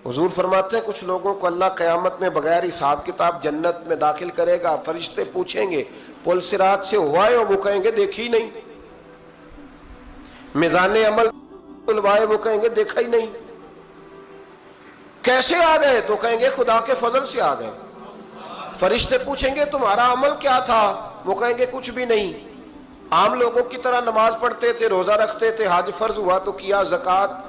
حضور فرماتے ہیں کچھ لوگوں کو اللہ قیامت میں بغیر حساب کتاب جنت میں داخل کرے گا، فرشتے پوچھیں گے پل صراط سے ہوا ہے، وہ کہیں گے دیکھی نہیں، میزان عمل تلوائے، وہ کہیں گے دیکھا ہی نہیں، کیسے آ گئے؟ تو کہیں گے خدا کے فضل سے آ گئے۔ فرشتے پوچھیں گے تمہارا عمل کیا تھا؟ وہ کہیں گے کچھ بھی نہیں، عام لوگوں کی طرح نماز پڑھتے تھے، روزہ رکھتے تھے، حج فرض ہوا تو کیا، زکوٰۃ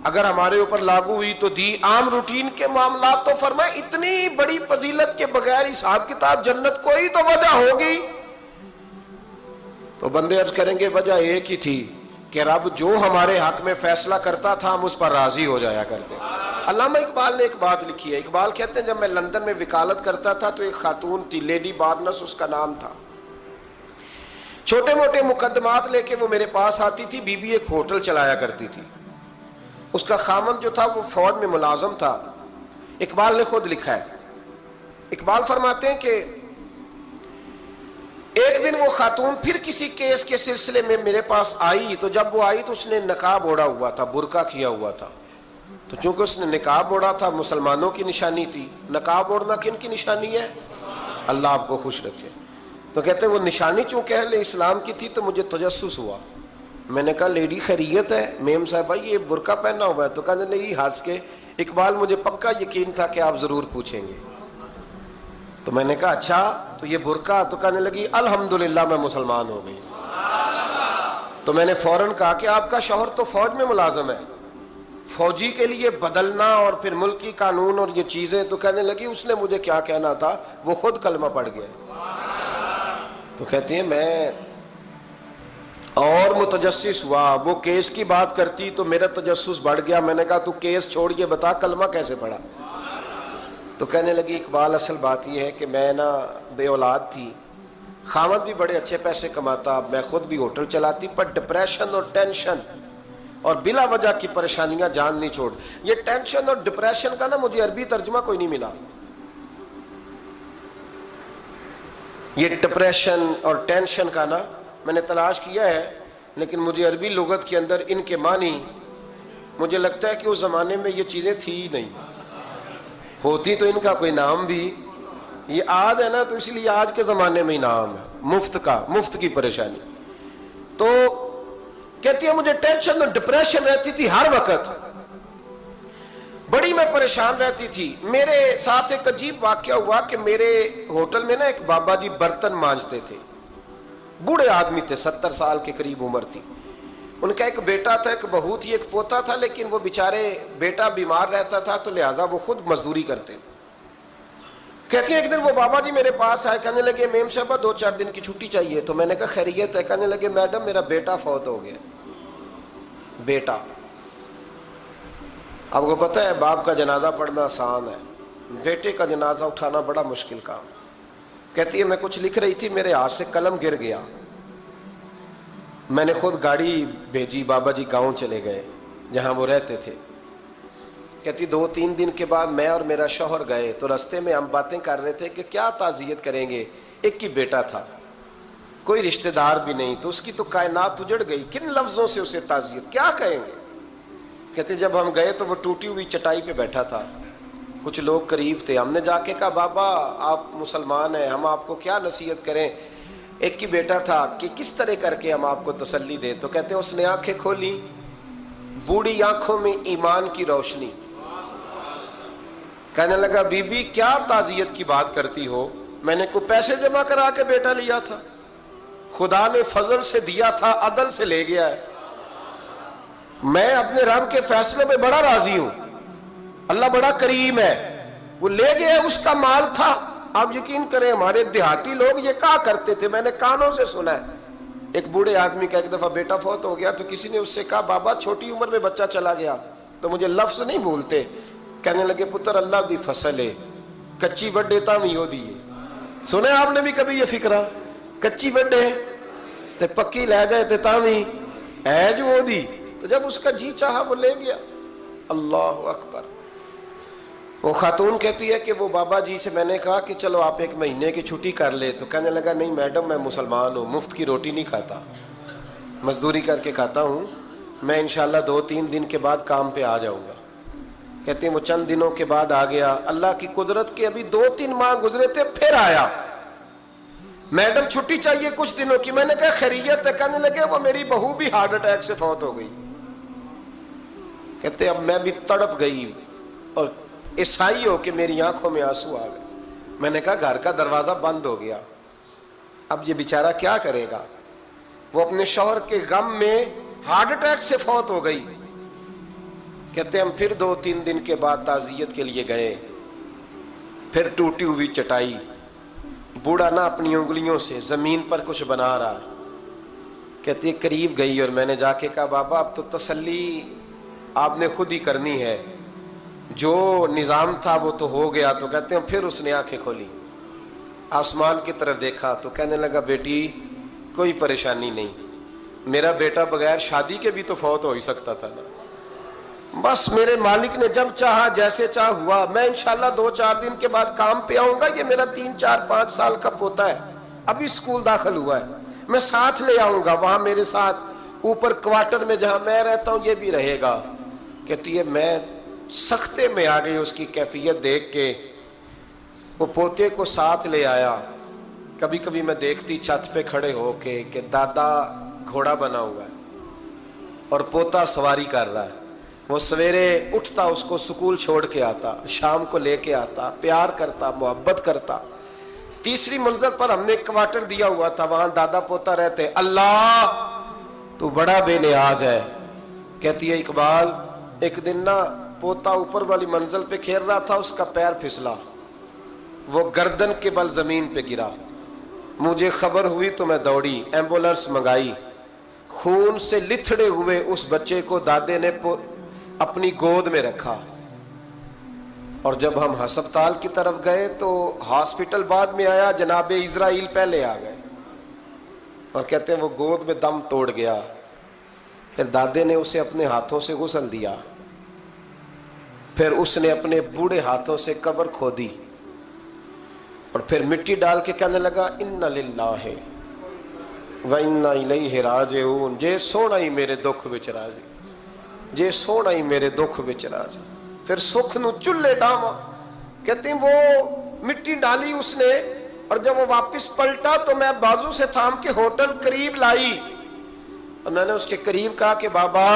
اگر ہمارے اوپر لاگو ہوئی تو دی، عام روٹین کے معاملات۔ تو فرمائے اتنی بڑی فضیلت کے بغیر حساب کتاب جنت، کوئی تو وجہ ہوگی۔ تو بندے عرض کریں گے وجہ ایک ہی تھی کہ رب جو ہمارے حق میں فیصلہ کرتا تھا ہم اس پر راضی ہو جایا کرتے۔ علامہ اقبال نے ایک بات لکھی ہے، اقبال کہتے ہیں جب میں لندن میں وکالت کرتا تھا تو ایک خاتون تھی، لیڈی بارنس اس کا نام تھا، چھوٹے موٹے مقدمات لے کے وہ میرے پاس آتی تھی، بی بی ایک ہوٹل چلایا کرتی تھی، اس کا خامند جو تھا وہ فوج میں ملازم تھا۔ اقبال نے خود لکھا ہے، اقبال فرماتے ہیں کہ ایک دن وہ خاتون پھر کسی کیس کے سلسلے میں میرے پاس آئی، تو جب وہ آئی تو اس نے نقاب اوڑھا ہوا تھا، برقع کیا ہوا تھا، تو چونکہ اس نے نقاب اوڑھا تھا مسلمانوں کی نشانی تھی۔ نقاب اوڑھنا کن کی نشانی ہے؟ اللہ آپ کو خوش رکھے۔ تو کہتے ہیں وہ نشانی چونکہ اہل اسلام کی تھی تو مجھے تجسس ہوا، میں نے کہا لیڈی خیریت ہے؟ میم صاحبہ یہ برقع پہنا ہوا ہے؟ تو کہنے لگی ہنس کے اقبال مجھے پکا یقین تھا کہ آپ ضرور پوچھیں گے۔ تو میں نے کہا اچھا تو یہ برقع؟ تو کہنے لگی الحمدللہ میں مسلمان ہو گئی۔ تو میں نے فوراً کہا کہ آپ کا شوہر تو فوج میں ملازم ہے، فوجی کے لیے بدلنا اور پھر ملکی قانون اور یہ چیزیں۔ تو کہنے لگی اس نے مجھے کیا کہنا تھا، وہ خود کلمہ پڑھ گیا۔ تو کہتی ہیں میں اور متجسس ہوا، وہ کیس کی بات کرتی تو میرا تجسس بڑھ گیا، میں نے کہا تو کیس چھوڑ کے بتا کلمہ کیسے پڑھا؟ تو کہنے لگی اقبال اصل بات یہ ہے کہ میں نا بے اولاد تھی، خاوند بھی بڑے اچھے پیسے کماتا، میں خود بھی ہوٹل چلاتی، پر ڈپریشن اور ٹینشن اور بلا وجہ کی پریشانیاں جان نہیں چھوڑ۔ یہ ٹینشن اور ڈپریشن کا نا مجھے عربی ترجمہ کوئی نہیں ملا، یہ ڈپریشن اور ٹینشن کا نا میں نے تلاش کیا ہے، لیکن مجھے عربی لغت کے اندر ان کے معنی مجھے لگتا ہے کہ اس زمانے میں یہ چیزیں تھی ہی نہیں، ہوتی تو ان کا کوئی نام بھی، یہ آج ہے نا تو اس لیے آج کے زمانے میں ہی نام ہے مفت کا، مفت کی پریشانی۔ تو کہتی ہے مجھے ٹینشن اور ڈپریشن رہتی تھی ہر وقت، بڑی میں پریشان رہتی تھی۔ میرے ساتھ ایک عجیب واقعہ ہوا کہ میرے ہوٹل میں نا ایک بابا جی برتن مانجتے تھے، بوڑھے آدمی تھے، 70 سال کے قریب عمر تھی، ان کا ایک بیٹا تھا، ایک بہو تھی، ایک پوتا تھا، لیکن وہ بیچارے بیٹا بیمار رہتا تھا تو لہٰذا وہ خود مزدوری کرتے۔ کہتی ہیں ایک دن وہ بابا جی میرے پاس آئے، کہنے لگے میم صاحبہ 2-4 دن کی چھٹی چاہیے۔ تو میں نے کہا خیریت ہے؟ کہنے لگے میڈم میرا بیٹا فوت ہو گیا۔ بیٹا، آپ کو پتہ ہے باپ کا جنازہ پڑھنا آسان ہے، بیٹے کا جنازہ اٹھانا بڑا مشکل کام۔ کہتی ہے میں کچھ لکھ رہی تھی، میرے ہاتھ سے قلم گر گیا، میں نے خود گاڑی بھیجی، بابا جی گاؤں چلے گئے جہاں وہ رہتے تھے۔ کہتی 2-3 دن کے بعد میں اور میرا شوہر گئے تو رستے میں ہم باتیں کر رہے تھے کہ کیا تعزیت کریں گے، ایک ہی بیٹا تھا، کوئی رشتہ دار بھی نہیں، تو اس کی تو کائنات اجڑ گئی، کن لفظوں سے اسے تعزیت کیا کہیں گے؟ کہتے جب ہم گئے تو وہ ٹوٹی ہوئی چٹائی پہ بیٹھا تھا، کچھ لوگ قریب تھے، ہم نے جا کے کہا بابا آپ مسلمان ہیں، ہم آپ کو کیا نصیحت کریں، ایک ہی بیٹا تھا، کہ کس طرح کر کے ہم آپ کو تسلی دیں؟ تو کہتے ہیں اس نے آنکھیں کھولی، بوڑھی آنکھوں میں ایمان کی روشنی، کہنے لگا بی بی کیا تعزیت کی بات کرتی ہو، میں نے کوئی پیسے جمع کرا کے بیٹا لیا تھا، خدا نے فضل سے دیا تھا، عدل سے لے گیا ہے، میں اپنے رب کے فیصلے میں بڑا راضی ہوں، اللہ بڑا کریم ہے، وہ لے گیا، اس کا مال تھا۔ آپ یقین کریں ہمارے دیہاتی لوگ یہ کہا کرتے تھے، میں نے کانوں سے سنا ہے، ایک بوڑھے آدمی کا ایک دفعہ بیٹا فوت ہو گیا تو کسی نے اس سے کہا بابا چھوٹی عمر میں بچہ چلا گیا، تو مجھے لفظ نہیں بھولتے، کہنے لگے پتر اللہ دی فصل ہے، کچی وڈے تاں وی دی ہے۔ سنے آپ نے بھی کبھی یہ فکرہ، کچی وڈے تے پکی لے جائے تے تاں وی ہے جو وہ دی، تو جب اس کا جی چاہا وہ لے گیا۔ اللہ اکبر۔ وہ خاتون کہتی ہے کہ وہ بابا جی سے میں نے کہا کہ چلو آپ 1 مہینے کی چھٹی کر لے، تو کہنے لگا نہیں میڈم میں مسلمان ہوں، مفت کی روٹی نہیں کھاتا، مزدوری کر کے کھاتا ہوں، میں انشاءاللہ 2-3 دن کے بعد کام پہ آ جاؤں گا۔ کہتے ہیں وہ چند دنوں کے بعد آ گیا، اللہ کی قدرت کے ابھی 2-3 ماہ گزرے تھے، پھر آیا، میڈم چھٹی چاہیے کچھ دنوں کی۔ میں نے کہا خیریت ہے؟ کہنے لگے وہ میری بہو بھی ہارٹ اٹیک سے فوت ہو گئی۔ کہتے اب میں بھی تڑپ گئی اور عیسائی ہو کہ میری آنکھوں میں آنسو آ گئے۔ میں نے کہا گھر کا دروازہ بند ہو گیا، اب یہ بیچارہ کیا کرے گا؟ وہ اپنے شوہر کے غم میں ہارٹ اٹیک سے فوت ہو گئی۔ کہتے ہم پھر 2-3 دن کے بعد تعزیت کے لیے گئے، پھر ٹوٹی ہوئی چٹائی، بوڑھا نہ اپنی انگلیوں سے زمین پر کچھ بنا رہا۔ کہتی قریب گئی اور میں نے جا کے کہا بابا اب تو تسلی آپ نے خود ہی کرنی ہے، جو نظام تھا وہ تو ہو گیا۔ تو کہتے ہیں پھر اس نے آنکھیں کھولی، آسمان کی طرف دیکھا تو کہنے لگا بیٹی کوئی پریشانی نہیں، میرا بیٹا بغیر شادی کے بھی تو فوت ہو ہی سکتا تھا نا، بس میرے مالک نے جب چاہا جیسے چاہ ہوا، میں انشاءاللہ 2-4 دن کے بعد کام پہ آؤں گا، یہ میرا 3-4-5 سال کا پوتا ہے، ابھی اسکول داخل ہوا ہے، میں ساتھ لے آؤں گا، وہاں میرے ساتھ اوپر کوارٹر میں جہاں میں رہتا ہوں یہ بھی رہے گا۔ کہتی ہے میں سختے میں آ گئی اس کی کیفیت دیکھ کے، وہ پوتے کو ساتھ لے آیا۔ کبھی کبھی میں دیکھتی چھت پہ کھڑے ہو کے کہ دادا گھوڑا بنا ہوا ہے اور پوتا سواری کر رہا ہے، وہ سویرے اٹھتا اس کو سکول چھوڑ کے آتا، شام کو لے کے آتا، پیار کرتا، محبت کرتا۔ تیسری منزل پر ہم نے ایک کوارٹر دیا ہوا تھا، وہاں دادا پوتا رہتے۔ اللہ تو بڑا بے نیاز ہے۔ کہتی ہے اقبال ایک دن نا پوتا اوپر والی منزل پہ کھیل رہا تھا، اس کا پیر پھسلا، وہ گردن کے بل زمین پہ گرا، مجھے خبر ہوئی تو میں دوڑی، ایمبولینس منگائی، خون سے لتھڑے ہوئے اس بچے کو دادے نے اپنی گود میں رکھا، اور جب ہم ہسپتال کی طرف گئے تو ہاسپٹل بعد میں آیا، جناب اسرائیل پہلے آ گئے، اور کہتے ہیں وہ گود میں دم توڑ گیا۔ پھر دادے نے اسے اپنے ہاتھوں سے غسل دیا، پھر اس نے اپنے بوڑھے ہاتھوں سے قبر کھودی اور پھر مٹی ڈال کے کہنے لگا اِنَّ لِلَّهِ وَإِنَّا إِلَيْهِ رَاجِعُونَ، جے سونا ہی میرے دکھ وچ راضی، جے سونا ہی میرے دکھ وچ راضی۔ پھر سکھ نو چلے ڈاما۔ کہتے ہیں وہ مٹی ڈالی اس نے، اور جب وہ واپس پلٹا تو میں بازو سے تھام کے ہوٹل قریب لائی، اور میں نے اس کے قریب کہا کہ بابا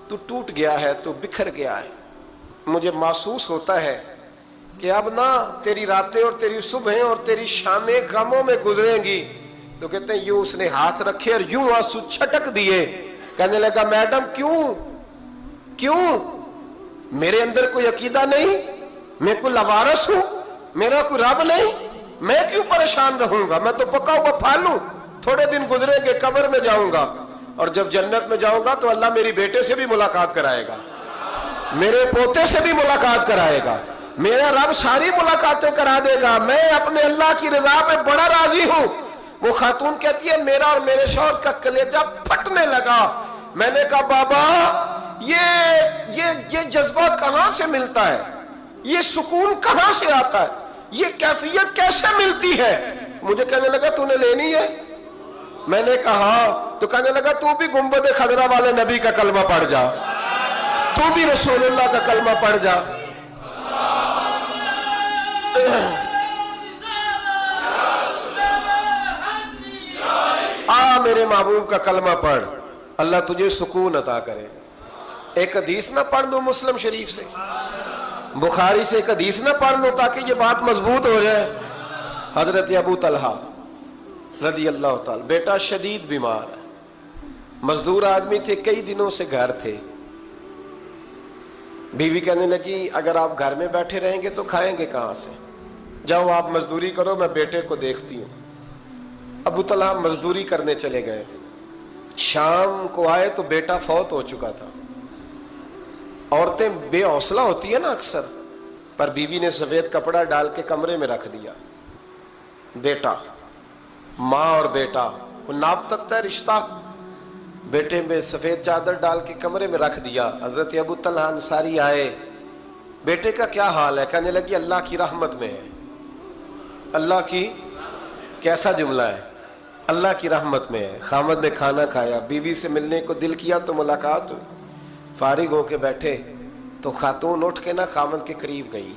تو ٹوٹ گیا ہے، تو بکھر گیا ہے، مجھے محسوس ہوتا ہے کہ اب نہ تیری راتیں اور تیری صبحیں اور تیری شامیں غموں میں گزریں گی۔ تو کہتے ہیں یوں اس نے ہاتھ رکھے اور یوں آنسو چھٹک دیے، کہنے لگا میڈم کیوں میرے اندر کوئی عقیدہ نہیں، میں کوئی لوارث ہوں، میرا کوئی رب نہیں، میں کیوں پریشان رہوں گا، میں تو پکا ہوا پھل ہوں، تھوڑے دن گزریں گے قبر میں جاؤں گا، اور جب جنت میں جاؤں گا تو اللہ میری بیٹے سے بھی ملاقات کرائے گا، میرے پوتے سے بھی ملاقات کرائے گا، میرا رب ساری ملاقاتیں کرا دے گا، میں اپنے اللہ کی رضا پہ بڑا راضی ہوں۔ وہ خاتون کہتی ہے میرا اور میرے شوہر کا کلیجہ پھٹنے لگا۔ میں نے کہا بابا یہ جذبہ کہاں سے ملتا ہے، یہ سکون کہاں سے آتا ہے، یہ کیفیت کیسے ملتی ہے؟ مجھے کہنے لگا تو نے لینی ہے؟ میں نے کہا، تو کہنے لگا تو بھی گنبد خضرا والے نبی کا کلمہ پڑھ جا، تو بھی رسول اللہ کا کلمہ پڑھ جا۔ میرے محبوب کا کلمہ پڑھ، اللہ تجھے سکون عطا کرے۔ ایک حدیث نہ پڑھ لوں مسلم شریف سے، بخاری سے ایک حدیث نہ پڑھ لوں تاکہ یہ بات مضبوط ہو جائے۔ حضرت ابو طلحہ رضی اللہ تعالی، بیٹا شدید بیمار ہے، مزدور آدمی تھے، کئی دنوں سے گھر تھے، بیوی کہنے لگی اگر آپ گھر میں بیٹھے رہیں گے تو کھائیں گے کہاں سے، جاؤ آپ مزدوری کرو، میں بیٹے کو دیکھتی ہوں۔ ابو طلحہ مزدوری کرنے چلے گئے، شام کو آئے تو بیٹا فوت ہو چکا تھا۔ عورتیں بے حوصلہ ہوتی ہیں نا اکثر، پر بیوی نے سفید کپڑا ڈال کے کمرے میں رکھ دیا۔ بیٹا، ماں اور بیٹا کو ناپ تکتا ہے رشتہ، بیٹے میں سفید چادر ڈال کے کمرے میں رکھ دیا۔ حضرت ابو طلحہ انصاری آئے، بیٹے کا کیا حال ہے؟ کہنے لگی اللہ کی رحمت میں ہے۔ اللہ کی، کیسا جملہ ہے، اللہ کی رحمت میں ہے۔ خامد نے کھانا کھایا، بیوی سے ملنے کو دل کیا تو ملاقات ہوئی، فارغ ہو کے بیٹھے تو خاتون اٹھ کے نا خاوند کے قریب گئی،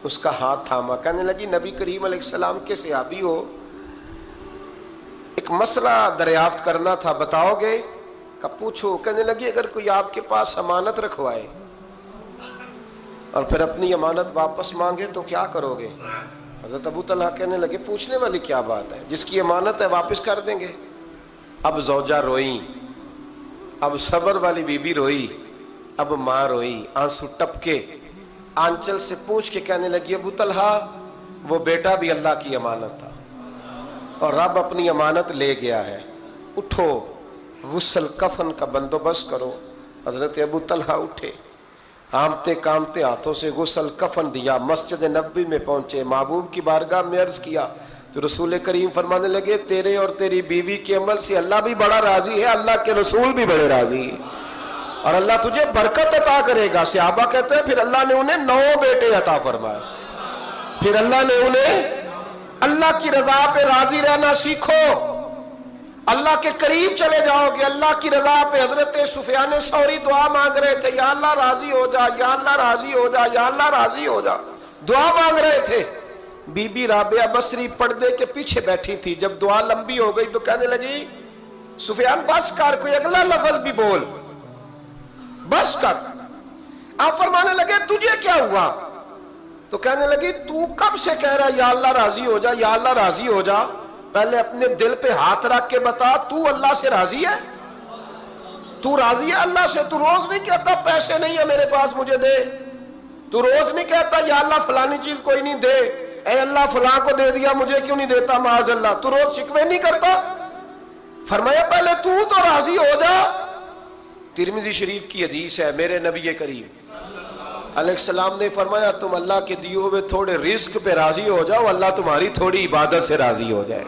اس کا ہاتھ تھاما، کہنے لگی نبی کریم علیہ السلام کے صحابی ہو، ایک مسئلہ دریافت کرنا تھا، بتاؤ گے؟ کہ پوچھو۔ کہنے لگی اگر کوئی آپ کے پاس امانت رکھوائے اور پھر اپنی امانت واپس مانگے تو کیا کرو گے؟ حضرت ابو طلحہ کہنے لگے پوچھنے والی کیا بات ہے، جس کی امانت ہے واپس کر دیں گے۔ اب زوجہ روئی، اب صبر والی بی بی روئی، اب ماں روئی، آنسو ٹپکے، آنچل سے پوچھ کے کہنے لگی ابو طلحہ وہ بیٹا بھی اللہ کی امانت تھا اور رب اپنی امانت لے گیا ہے، اٹھو غسل کفن کا بندوبست کرو۔ حضرت ابو طلحہ اٹھے، ہامتے کامتے ہاتھوں سے غسل کفن دیا، مسجد نبوی میں پہنچے، محبوب کی بارگاہ میں عرض کیا تو رسول کریم فرمانے لگے تیرے اور تیری بیوی کے عمل سے اللہ بھی بڑا راضی ہے، اللہ کے رسول بھی بڑے راضی ہیں اور اللہ تجھے برکت عطا کرے گا۔ صحابہ کہتے ہیں پھر اللہ نے انہیں 9 بیٹے عطا فرمائے، پھر اللہ نے انہیں اللہ کی رضا پہ راضی رہنا سیکھو، اللہ کے قریب چلے جاؤ گے اللہ کی رضا پہ۔ حضرت سفیان ثوری دعا مانگ رہے تھے، یا اللہ راضی ہو جا، یا اللہ راضی ہو جا، یا اللہ راضی ہو جا، دعا مانگ رہے تھے۔ بی بی رابعہ بصری پردے کے پیچھے بیٹھی تھی، جب دعا لمبی ہو گئی تو کہنے لگی سفیان بس کر، کوئی اگلا لفظ بھی بول، بس کر۔ آپ فرمانے لگے تجھے کیا ہوا؟ تو کہنے لگی تو کب سے کہہ رہا یا اللہ راضی ہو جا، یا اللہ راضی ہو جا، پہلے اپنے دل پہ ہاتھ رکھ کے بتا تو اللہ سے راضی ہے؟ تو راضی ہے اللہ سے؟ تو روز نہیں کہتا پیسے نہیں ہے میرے پاس مجھے دے، تو روز نہیں کہتا یا اللہ فلانی چیز کوئی نہیں دے، اے اللہ فلاں کو دے دیا مجھے کیوں نہیں دیتا معاذ اللہ، تو روز شکوے نہیں کرتا؟ فرمایا پہلے تو راضی ہو جا۔ ترمذی شریف کی حدیث ہے، میرے نبی کریم علیہ السلام نے فرمایا تم اللہ کے دیے ہوئے تھوڑے رزق پہ راضی ہو جاؤ، اللہ تمہاری تھوڑی عبادت سے راضی ہو جائے۔